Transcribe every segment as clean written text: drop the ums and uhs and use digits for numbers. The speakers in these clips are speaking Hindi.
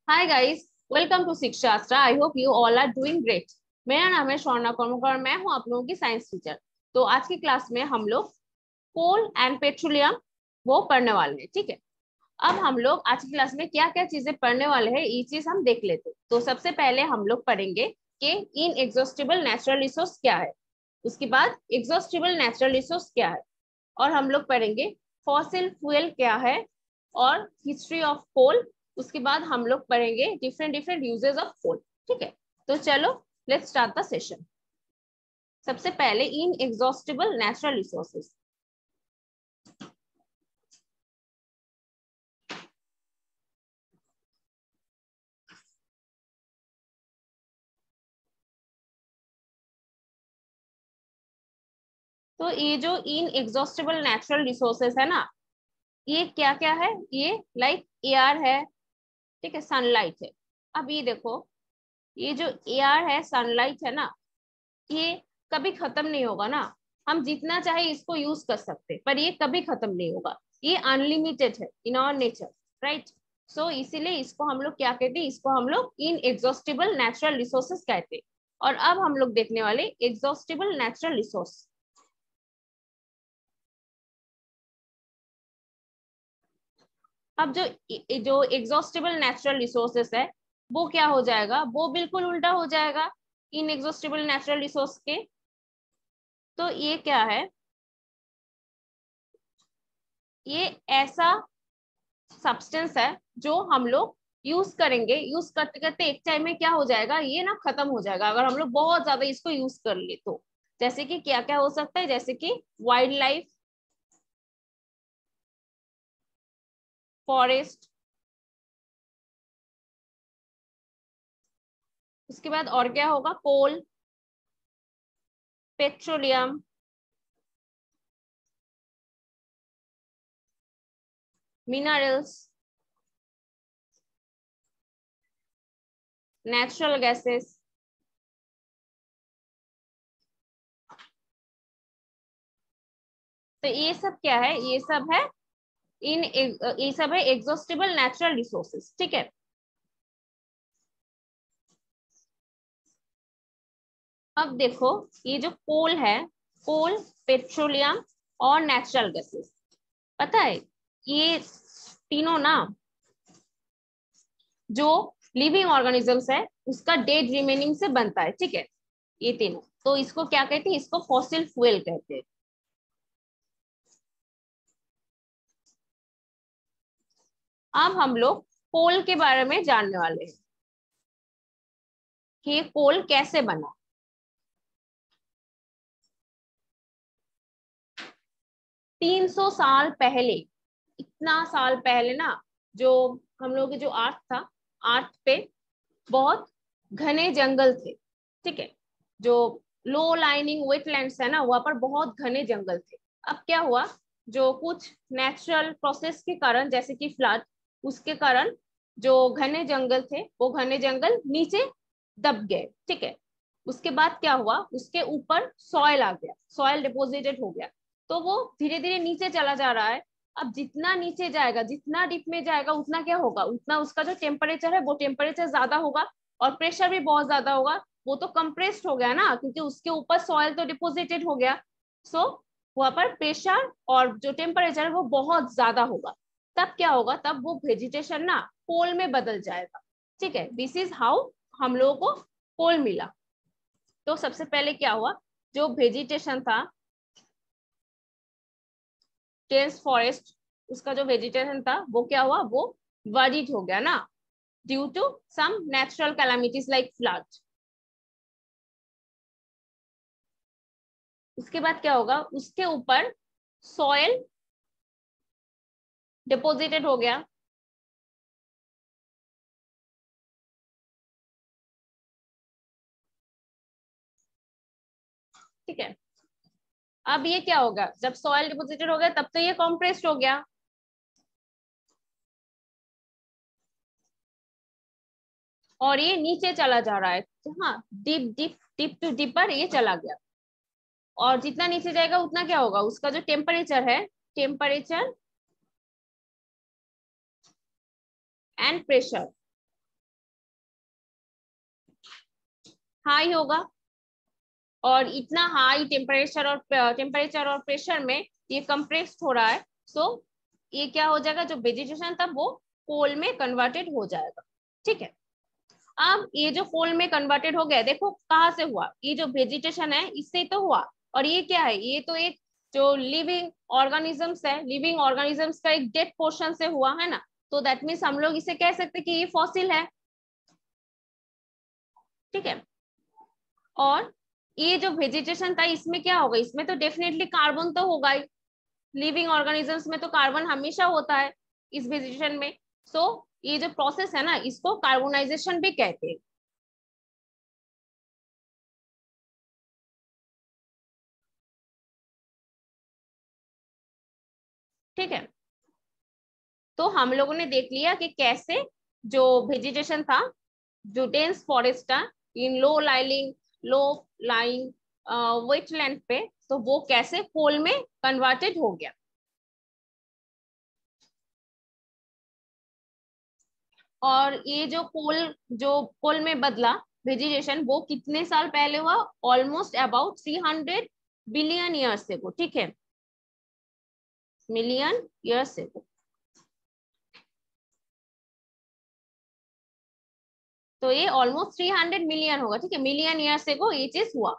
Hi guys, welcome to Shikshastra. I hope you all are doing great. मेरा नाम है स्वर्णा कर्मकर और मैं हूं आप लोगों की साइंस टीचर। तो आज की क्लास में हम लोग कोल एंड पेट्रोलियम वो पढ़ने वाले हैं। ठीक है, अब हम लोग आज की क्लास में क्या क्या चीजें पढ़ने वाले हैं ये चीज हम देख लेते हैं। तो सबसे पहले हम लोग पढ़ेंगे कि इनएग्जॉस्टिबल नेचुरल रिसोर्स क्या है, उसके बाद एग्जॉस्टिबल नेचुरल रिसोर्स क्या है, और हम लोग पढ़ेंगे फॉसिल फ्यूल क्या है और हिस्ट्री ऑफ कोल। उसके बाद हम लोग पढ़ेंगे different different uses of coal. ठीक है, तो चलो लेट्स स्टार्ट द सेशन। सबसे पहले इन एग्जॉस्टिबल नेचुरल रिसोर्सेज। तो ये जो इन एग्जॉस्टिबल नेचुरल रिसोर्सेज है ना, ये क्या क्या है? ये लाइक एयर है, ठीक है, सनलाइट है। अब ये देखो, ये जो एयर है, सनलाइट है ना, ये कभी खत्म नहीं होगा ना। हम जितना चाहे इसको यूज कर सकते हैं, पर ये कभी खत्म नहीं होगा। ये अनलिमिटेड है इन आवर नेचर, राइट। सो इसीलिए इसको हम लोग क्या कहते हैं? इसको हम लोग इन एग्जॉस्टिबल नेचुरल रिसोर्सेज कहते हैं। और अब हम लोग देखने वाले एग्जॉस्टिबल नेचुरल रिसोर्स। अब जो एग्जॉस्टिबल नेचुरल रिसोर्सेस है, वो क्या हो जाएगा? वो बिल्कुल उल्टा हो जाएगा इन एग्जॉस्टिबल नेचुरल रिसोर्स के। तो ये क्या है? ये ऐसा सब्सटेंस है जो हम लोग यूज करेंगे, यूज करते करते एक टाइम में क्या हो जाएगा, ये ना खत्म हो जाएगा अगर हम लोग बहुत ज्यादा इसको यूज कर ले तो। जैसे कि क्या क्या हो सकता है? जैसे कि वाइल्ड लाइफ, फॉरेस्ट, उसके बाद और क्या होगा? कोल, पेट्रोलियम, मिनरल्स, नेचुरल गैसेस। तो ये सब क्या है? ये सब है ये सब है एग्जॉस्टिबल नेचुरल रिसोर्सेज। ठीक है, अब देखो, ये जो कोल है, कोल, पेट्रोलियम और नेचुरल गैसेस, पता है ये तीनों ना, जो लिविंग ऑर्गेनिजम्स है उसका डेड रिमेनिंग से बनता है। ठीक है, ये तीनों, तो इसको क्या कहते हैं? इसको फॉसिल फ्यूल कहते हैं। अब हम लोग कोल के बारे में जानने वाले हैं कि ये कोल कैसे बना। 300 साल पहले, इतना साल पहले ना, जो हम लोग की जो अर्थ था, अर्थ पे बहुत घने जंगल थे। ठीक है, जो लो लाइनिंग वेटलैंड्स है ना, वहां पर बहुत घने जंगल थे। अब क्या हुआ, जो कुछ नेचुरल प्रोसेस के कारण, जैसे कि फ्लड, उसके कारण जो घने जंगल थे वो घने जंगल नीचे दब गए। ठीक है, उसके बाद क्या हुआ, उसके ऊपर सॉइल आ गया, सॉइल डिपोजिटेड हो गया, तो वो धीरे धीरे नीचे चला जा रहा है। अब जितना नीचे जाएगा, जितना डीप में जाएगा, उतना क्या होगा, उतना उसका जो टेम्परेचर है वो टेम्परेचर ज्यादा होगा और प्रेशर भी बहुत ज्यादा होगा। वो तो कंप्रेस्ड हो गया ना, क्योंकि उसके ऊपर सॉइल तो डिपोजिटेड हो गया। सो वहां पर प्रेशर और जो टेम्परेचर है वो बहुत ज्यादा होगा। तब क्या होगा? तब वो वेजिटेशन ना कोल में बदल जाएगा। ठीक है, दिस इज हाउ हम लोगों को कोल मिला। तो सबसे पहले क्या हुआ, जो वेजिटेशन था, डेंस फॉरेस्ट, उसका जो वेजिटेशन था वो क्या हुआ, वो बरीड हो गया ना, due to some natural calamities like flood. उसके बाद क्या होगा, उसके ऊपर सॉइल डिपोजिटेड हो गया। ठीक है, अब ये क्या होगा, जब सॉइल डिपोजिटेड हो गया तब तो ये कॉम्प्रेस्ड हो गया, और ये नीचे चला जा रहा है। हाँ, deep deep deep to deeper ये चला गया। और जितना नीचे जाएगा उतना क्या होगा, उसका जो टेम्परेचर है, टेम्परेचर एंड प्रेशर, हाई होगा, और इतना हाई टेम्परेचर और प्रेशर में ये कंप्रेस्ड हो रहा है, सो ये क्या हो जाएगा, जो वेजिटेशन था वो कोल में कन्वर्टेड हो जाएगा। ठीक है, अब ये जो कोल में कन्वर्टेड हो गया, देखो कहाँ से हुआ, ये जो वेजिटेशन है इससे तो हुआ, और ये क्या है, ये तो एक जो लिविंग ऑर्गेनिजम्स है, लिविंग ऑर्गेनिजम्स का एक डेड पोर्शन से हुआ है ना, तो दैट मीन्स हम लोग इसे कह सकते कि ये फॉसिल है। ठीक है, और ये जो वेजिटेशन था इसमें क्या होगा, इसमें तो डेफिनेटली कार्बन तो होगा ही, लिविंग ऑर्गेनिजम्स में तो कार्बन हमेशा होता है इस वेजिटेशन में। सो ये जो प्रोसेस है ना, इसको कार्बोनाइजेशन भी कहते हैं। ठीक है, तो हम लोगों ने देख लिया कि कैसे जो वेजिटेशन था, जो डेंस फॉरेस्ट था इन लो लाइंग वेटलैंड पे, तो वो कैसे कोल में कन्वर्टेड हो गया। और ये जो कोल में बदला वेजिटेशन, वो कितने साल पहले हुआ, ऑलमोस्ट अबाउट 300 बिलियन ईयर्स से को। ठीक है, मिलियन ईयर्स से को, तो ये ऑलमोस्ट 300 मिलियन होगा। ठीक है, मिलियन ईयर्स से को ये चीज हुआ।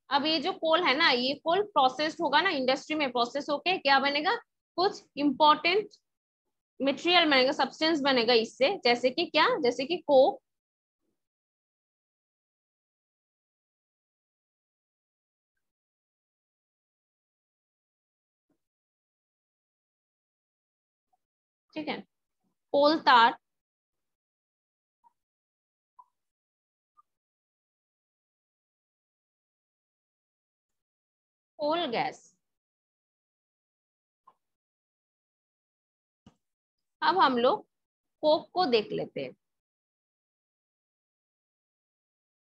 अब ये जो कोल है ना, ये कोल प्रोसेस्ड होगा ना, इंडस्ट्री में प्रोसेस होके क्या बनेगा, कुछ इंपॉर्टेंट मटेरियल बनेगा, सब्सटेंस बनेगा इससे, जैसे कि क्या, जैसे कि कोक। ठीक है, कोल तार, कोल गैस। अब हम लोग कोक को देख लेते हैं।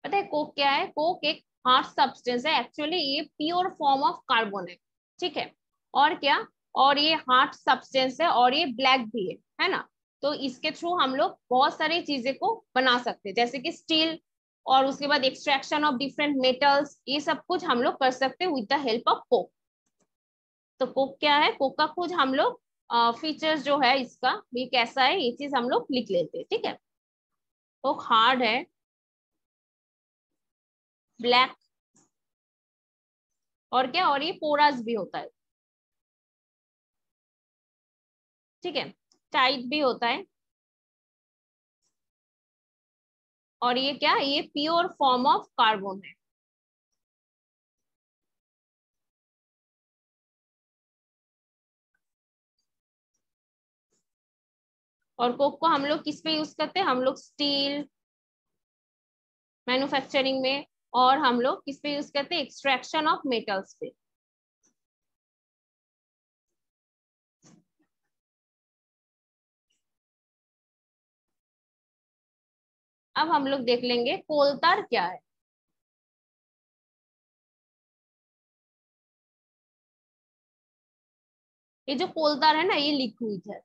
पता है कोक क्या है, कोक एक हार्ड सब्सटेंस है, एक्चुअली ये प्योर फॉर्म ऑफ कार्बन है। ठीक है, और क्या, और ये हार्ड सब्सटेंस है, और ये ब्लैक भी है ना, तो इसके थ्रू हम लोग बहुत सारी चीजें को बना सकते हैं, जैसे कि स्टील, और उसके बाद एक्सट्रैक्शन ऑफ डिफरेंट मेटल्स, ये सब कुछ हम लोग कर सकते हैं with the help of Coke. तो कोक क्या है, कोक का कुछ हम लोग फीचर्स जो है इसका ये कैसा है, ये चीज हम लोग लिख लेते हैं। ठीक है, कोक हार्ड है, ब्लैक, और क्या, और ये पोरस भी होता है। ठीक है, टाइट भी होता है, और ये क्या, ये प्योर फॉर्म ऑफ कार्बन है। और कोक को हम लोग किस पे यूज करते हैं, हम लोग स्टील मैन्युफैक्चरिंग में, और हम लोग किस पे यूज करते हैं, एक्सट्रैक्शन ऑफ मेटल्स पे। अब हम लोग देख लेंगे कोलतार क्या है। ये जो कोलतार है ना, ये लिक्विड है,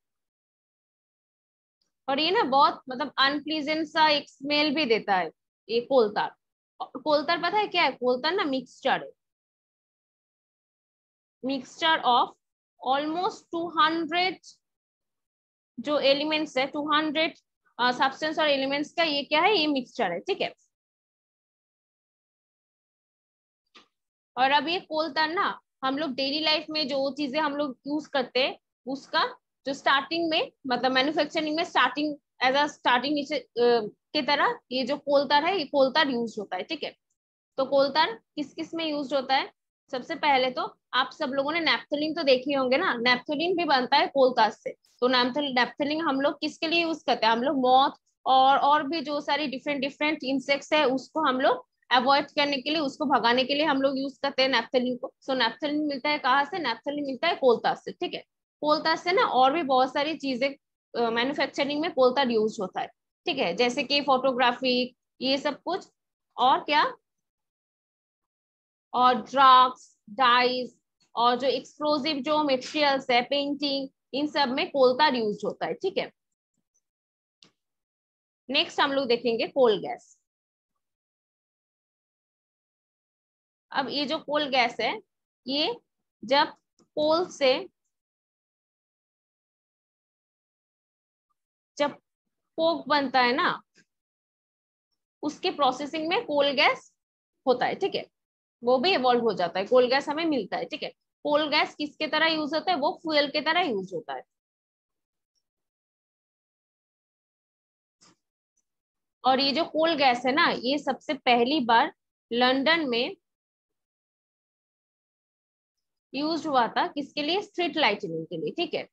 और ये ना बहुत मतलब अनप्लीजेंट सा एक स्मेल भी देता है ये कोलतार। कोलतार पता है क्या है, कोलतार ना मिक्सचर है, मिक्सचर ऑफ ऑलमोस्ट 200 जो एलिमेंट्स है, 200 सब्सटेंस और एलिमेंट्स का ये क्या है, ये मिक्सचर है। ठीक है, और अब ये कोलतार ना हम लोग डेली लाइफ में जो चीजें हम लोग यूज करते हैं, उसका जो स्टार्टिंग में मतलब मैन्युफैक्चरिंग में स्टार्टिंग एज अ स्टार्टिंग की तरह ये जो कोलतार है, ये कोलतार यूज होता है। ठीक है, तो कोलतार किस किस में यूज होता है, सबसे पहले तो आप सब लोगों ने नेप्थलीन तो देखे होंगे ना, नेप्थलीन भी बनता है कोलतार से। तो नेप्थलीन हम लोग किसके लिए यूज करते हैं, हम लोग मॉथ और भी जो सारी डिफरेंट डिफरेंट इंसेक्ट्स है उसको हम लोग अवॉइड करने के लिए, उसको भगाने के लिए हम लोग यूज करते हैं नेप्थलीन को। सो नेप्थलीन मिलता है कहाँ से, नेप्थलीन मिलता है कोलतार से। ठीक है, कोलतार से ना और भी बहुत सारी चीजें मैन्युफैक्चरिंग में कोलतार यूज होता है। ठीक है, जैसे कि फोटोग्राफी, ये सब कुछ, और क्या, और ड्रग्स, डाइज, और जो एक्सप्लोजिव जो मटेरियल्स है, पेंटिंग, इन सब में कोलतार यूज होता है। ठीक है, नेक्स्ट हम लोग देखेंगे कोल गैस। अब ये जो कोल गैस है, ये जब कोल से जब कोक बनता है ना, उसके प्रोसेसिंग में कोल गैस होता है, ठीक है, वो भी इवॉल्व हो जाता है, कोल गैस हमें मिलता है, ठीक है। कोल गैस किसके तरह यूज होता है, वो फ्यूल के तरह यूज होता है। और ये जो कोल गैस है ना, ये सबसे पहली बार लंदन में यूज हुआ था, किसके लिए, स्ट्रीट लाइटनिंग के लिए, ठीक है।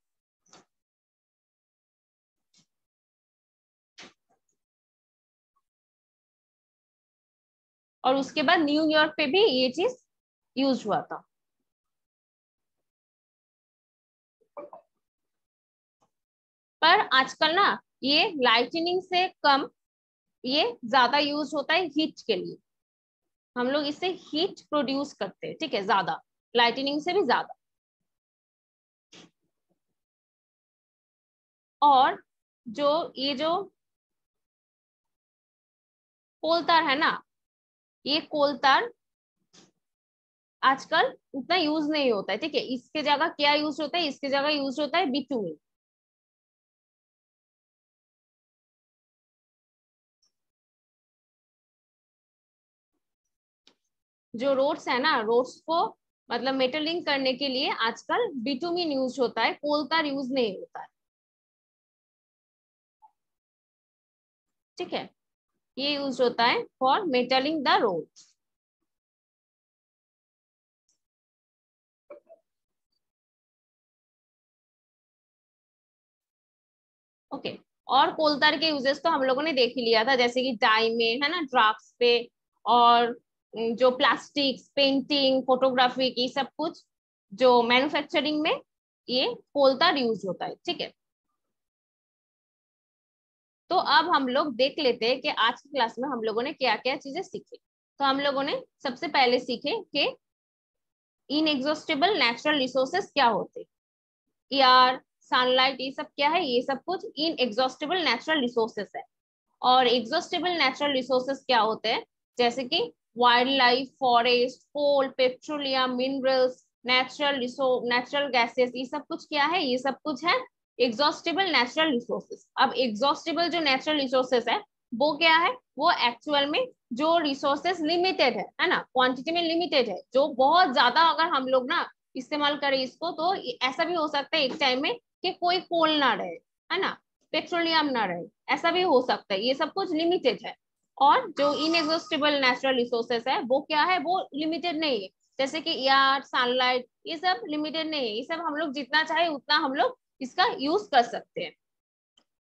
और उसके बाद न्यूयॉर्क पे भी ये चीज यूज हुआ था। पर आजकल ना ये लाइटनिंग से कम ये ज्यादा यूज होता है हीट के लिए। हम लोग इससे हीट प्रोड्यूस करते हैं, ठीक है, ज्यादा, लाइटनिंग से भी ज्यादा। और ये जो कोलतार है ना, ये कोलतार आजकल उतना यूज नहीं होता है, ठीक है। इसके जगह क्या यूज होता है, इसके जगह यूज होता है बिटुमिन। जो रोड्स है ना, रोड्स को मतलब मेटलिंग करने के लिए आजकल बिटुमिन यूज होता है, कोलतार यूज नहीं होता है, ठीक है। ये यूज होता है for metalling the road. Okay. और कोलतार के यूजेस तो हम लोगों ने देख ही लिया था, जैसे कि डाई में है ना, ड्राफ्ट्स पे, और जो प्लास्टिक्स, पेंटिंग, फोटोग्राफी की सब कुछ जो मैन्युफैक्चरिंग में ये कोलतार यूज होता है, ठीक है। तो अब हम लोग देख लेते हैं कि आज की क्लास में हम लोगों ने क्या क्या चीजें सीखी। तो हम लोगों ने सबसे पहले सीखे कि इनएग्जॉस्टेबल नेचुरल रिसोर्सेस क्या होते, एयर, सनलाइट, ये सब क्या है, ये सब कुछ इनएग्जॉस्टेबल नेचुरल रिसोर्सेस है। और एग्जॉस्टेबल नेचुरल रिसोर्सेस क्या होते हैं, जैसे कि वाइल्ड लाइफ, फॉरेस्ट, कोल, पेट्रोलियम, मिनरल्स, नेचुरल गैसेस, ये सब कुछ क्या है, ये सब कुछ है एग्जॉस्टेबल नेचुरल रिसोर्सेस। अब एग्जॉस्टेबल जो नेचुरल रिसोर्सेस है वो क्या है, वो एक्चुअल में जो रिसोर्सेस लिमिटेड है ना, क्वांटिटी में लिमिटेड है, जो बहुत ज्यादा अगर हम लोग ना इस्तेमाल करें इसको, तो ऐसा भी हो सकता है एक टाइम में कि कोई कोल ना रहे, है ना, पेट्रोलियम ना रहे, ऐसा भी हो सकता है, ये सब कुछ लिमिटेड है। और जो इनएग्जॉस्टेबल नेचुरल रिसोर्सेस है वो क्या है, वो लिमिटेड नहीं है, जैसे कि एयर, सनलाइट, ये सब लिमिटेड नहीं है, ये सब हम लोग जितना चाहे उतना हम लोग इसका यूज कर सकते हैं।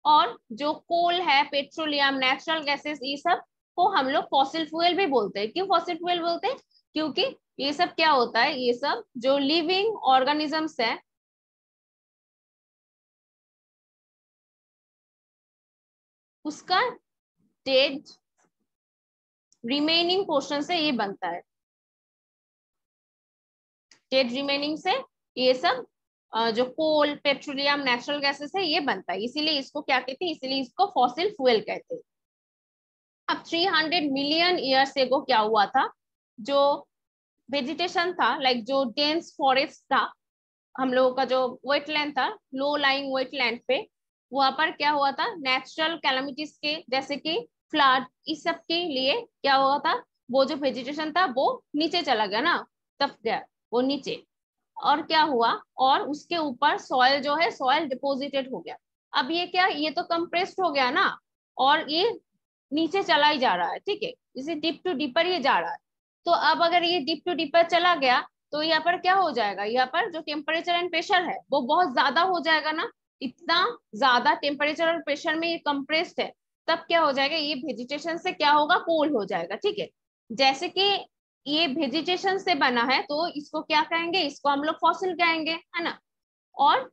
और जो कोल है, पेट्रोलियम, नेचुरल गैसेस, ये सब को हम लोग फॉसिल फ्यूल भी बोलते हैं। क्यों फॉसिल फ्यूल बोलते हैं, क्योंकि ये सब क्या होता है, ये सब जो लिविंग ऑर्गेनिजम्स है उसका डेड रिमेनिंग पोर्शन से ये बनता है, डेड रिमेनिंग से ये सब जो कोल, पेट्रोलियम, नेचुरल गैसेस है ये बनता है, इसीलिए इसको क्या कहते हैं, इसीलिए इसको फॉसिल फ्यूल कहते हैं। अब 300 मिलियन ईयर्स एगो क्या हुआ था, जो वेजिटेशन था, लाइक जो डेंस फॉरेस्ट था, हम लोगों का जो वेटलैंड था, लो लाइंग वेटलैंड पे, वहां पर क्या हुआ था, नेचुरल कैलामिटीज के जैसे कि फ्लड, इस सब के लिए क्या हुआ था, वो जो वेजिटेशन था वो नीचे चला गया ना, तब गया वो नीचे। और क्या हुआ, और उसके ऊपर सॉइल जो है, सॉइल डिपोजिटेड हो गया। अब ये क्या, ये तो कंप्रेस्ड हो गया ना, और ये नीचे चला ही जा रहा है, ठीक है, इसे डिप टू डीपर ये जा रहा है। तो अब अगर ये डिप टू डीपर चला गया तो यहाँ पर क्या हो जाएगा, यहाँ पर जो टेम्परेचर एंड प्रेशर है वो बहुत ज्यादा हो जाएगा ना, इतना ज्यादा टेम्परेचर और प्रेशर में ये कंप्रेस्ड है, तब क्या हो जाएगा, ये वेजिटेशन से क्या होगा, कोल्ड हो जाएगा, ठीक है। जैसे कि ये वेजिटेशन से बना है तो इसको क्या कहेंगे, इसको हम लोग फॉसिल कहेंगे, है ना। और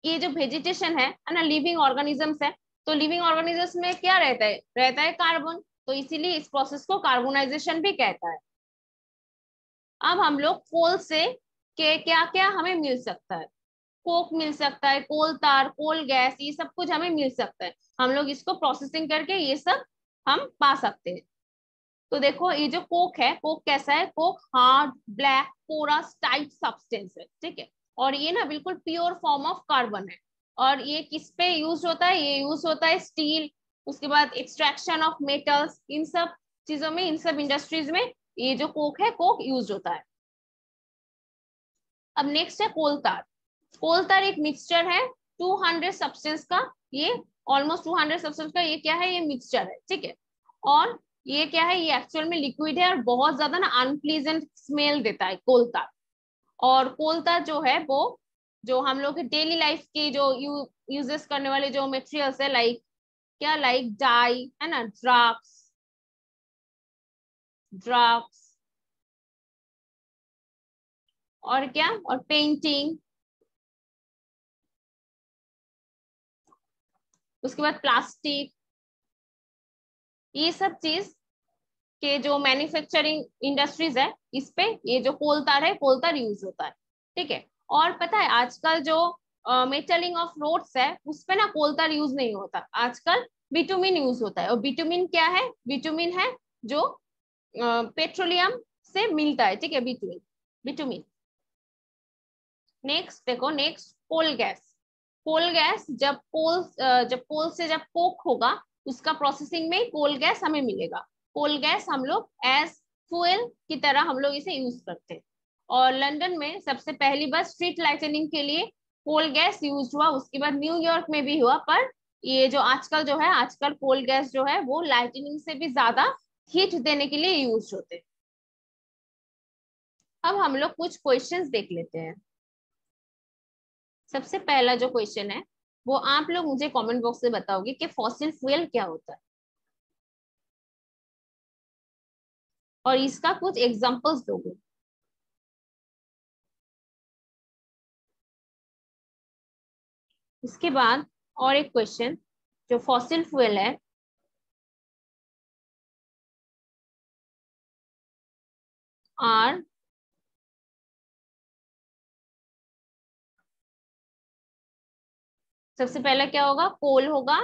ये जो वेजिटेशन है ना, लिविंग ऑर्गेनिजम्स है, तो लिविंग ऑर्गेनिजम्स में क्या रहता है कार्बन, तो इसीलिए इस प्रोसेस को कार्बोनाइजेशन भी कहता है। अब हम लोग कोल से क्या क्या हमें मिल सकता है, कोक मिल सकता है, कोल तार, कोल गैस, ये सब कुछ हमें मिल सकता है। हम लोग इसको प्रोसेसिंग करके ये सब हम पा सकते हैं। तो देखो ये जो कोक है, कोक कैसा है, coke hard black porous tight substance है, ठीक है। और ये ना बिल्कुल प्योर फॉर्म ऑफ कार्बन है। और ये किस पे यूज होता है, ये यूज होता है स्टील, उसके बाद एक्सट्रैक्शन ऑफ मेटल्स, इन सब चीजों में, इन सब इंडस्ट्रीज में ये जो कोक है, कोक यूज होता है। अब नेक्स्ट है कोल तार। कोल तार एक मिक्सचर है 200 सब्सटेंस का, ये ऑलमोस्ट 200 सब्सटेंस का ये क्या है, ये मिक्सचर है, ठीक है। और ये क्या है, ये एक्चुअल में लिक्विड है और बहुत ज्यादा ना अनप्लीजेंट स्मेल देता है कोल तार। और कोल तार जो है वो जो हम लोग के डेली लाइफ के जो यूजेस करने वाले जो मटेरियल्स है, लाइक क्या, लाइक डाई है ना, ड्रग्स, ड्रग्स और क्या, और पेंटिंग, उसके बाद प्लास्टिक, ये सब चीज के जो मैन्युफैक्चरिंग इंडस्ट्रीज है, इस पे ये जो कोल तार है, कोल तार यूज होता है, ठीक है। और पता है आजकल जो मेटलिंग ऑफ रोड्स है, उस पे ना कोल तार यूज नहीं होता, आजकल बिटुमिन यूज होता है। और बिटुमिन क्या है, बिटुमिन है जो पेट्रोलियम से मिलता है, ठीक है, बिटुमिन, बिटुमिन। नेक्स्ट देखो, next coal gas. Coal gas जब कोल से जब कोक होगा, उसका प्रोसेसिंग में कोल गैस हमें मिलेगा। कोल गैस हम लोग एज फ्यूल की तरह हम लोग इसे यूज करते हैं। और लंदन में सबसे पहली बार स्ट्रीट लाइटनिंग के लिए कोल गैस यूज हुआ, उसके बाद न्यूयॉर्क में भी हुआ। पर ये जो आजकल जो है, आजकल कोल गैस जो है वो लाइटनिंग से भी ज्यादा हीट देने के लिए यूज होते हैं। अब हम लोग कुछ क्वेश्चंस देख लेते हैं। सबसे पहला जो क्वेश्चन है वो आप लोग मुझे कमेंट बॉक्स में बताओगे कि फॉसिल फ्यूल क्या होता है, और इसका कुछ एग्जांपल्स दोगे। इसके बाद और एक क्वेश्चन, जो फॉसिल फ्यूल है आर सबसे पहला क्या होगा, कोल होगा,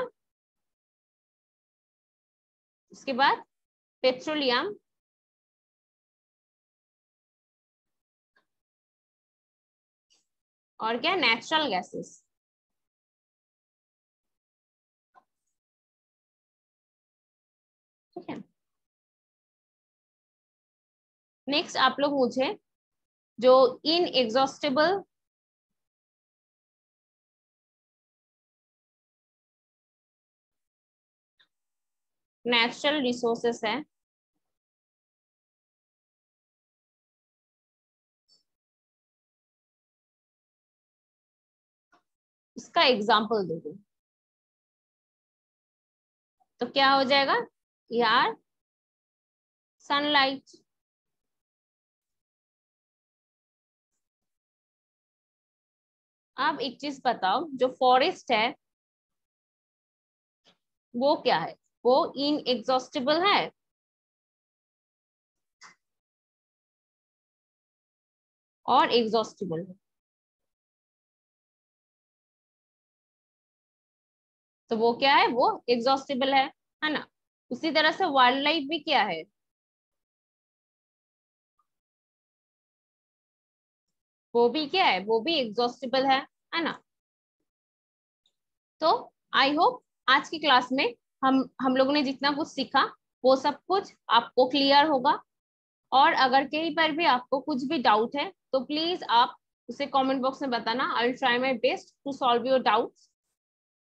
उसके बाद पेट्रोलियम, और क्या, नेचुरल गैसेस, ठीक है। नेक्स्ट आप लोग मुझे जो इनएग्जॉस्टेबल नेचुरल रिसोर्सेस है, इसका एग्जाम्पल दोगे। तो क्या हो जाएगा यार, सनलाइट, आप एक चीज बताओ, जो फॉरेस्ट है वो क्या है, वो इनएग्जॉस्टेबल है? और एग्जॉस्टेबल है? तो वो क्या है, वो एग्जॉस्टेबल है ना। उसी तरह से वाइल्ड लाइफ भी क्या है, वो भी क्या है, वो भी एग्जॉस्टेबल है ना। तो आई होप आज की क्लास में हम लोगों ने जितना कुछ सीखा वो सब कुछ आपको क्लियर होगा। और अगर कहीं पर भी आपको कुछ भी डाउट है तो प्लीज आप उसे कमेंट बॉक्स में बताना। I will try my best to solve your doubts.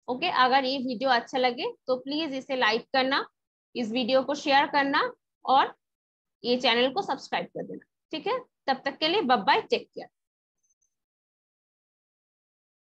Okay, अगर ये वीडियो अच्छा लगे तो प्लीज इसे लाइक करना, इस वीडियो को शेयर करना, और ये चैनल को सब्सक्राइब कर देना, ठीक है। तब तक के लिए बाय बाय, टेक केयर।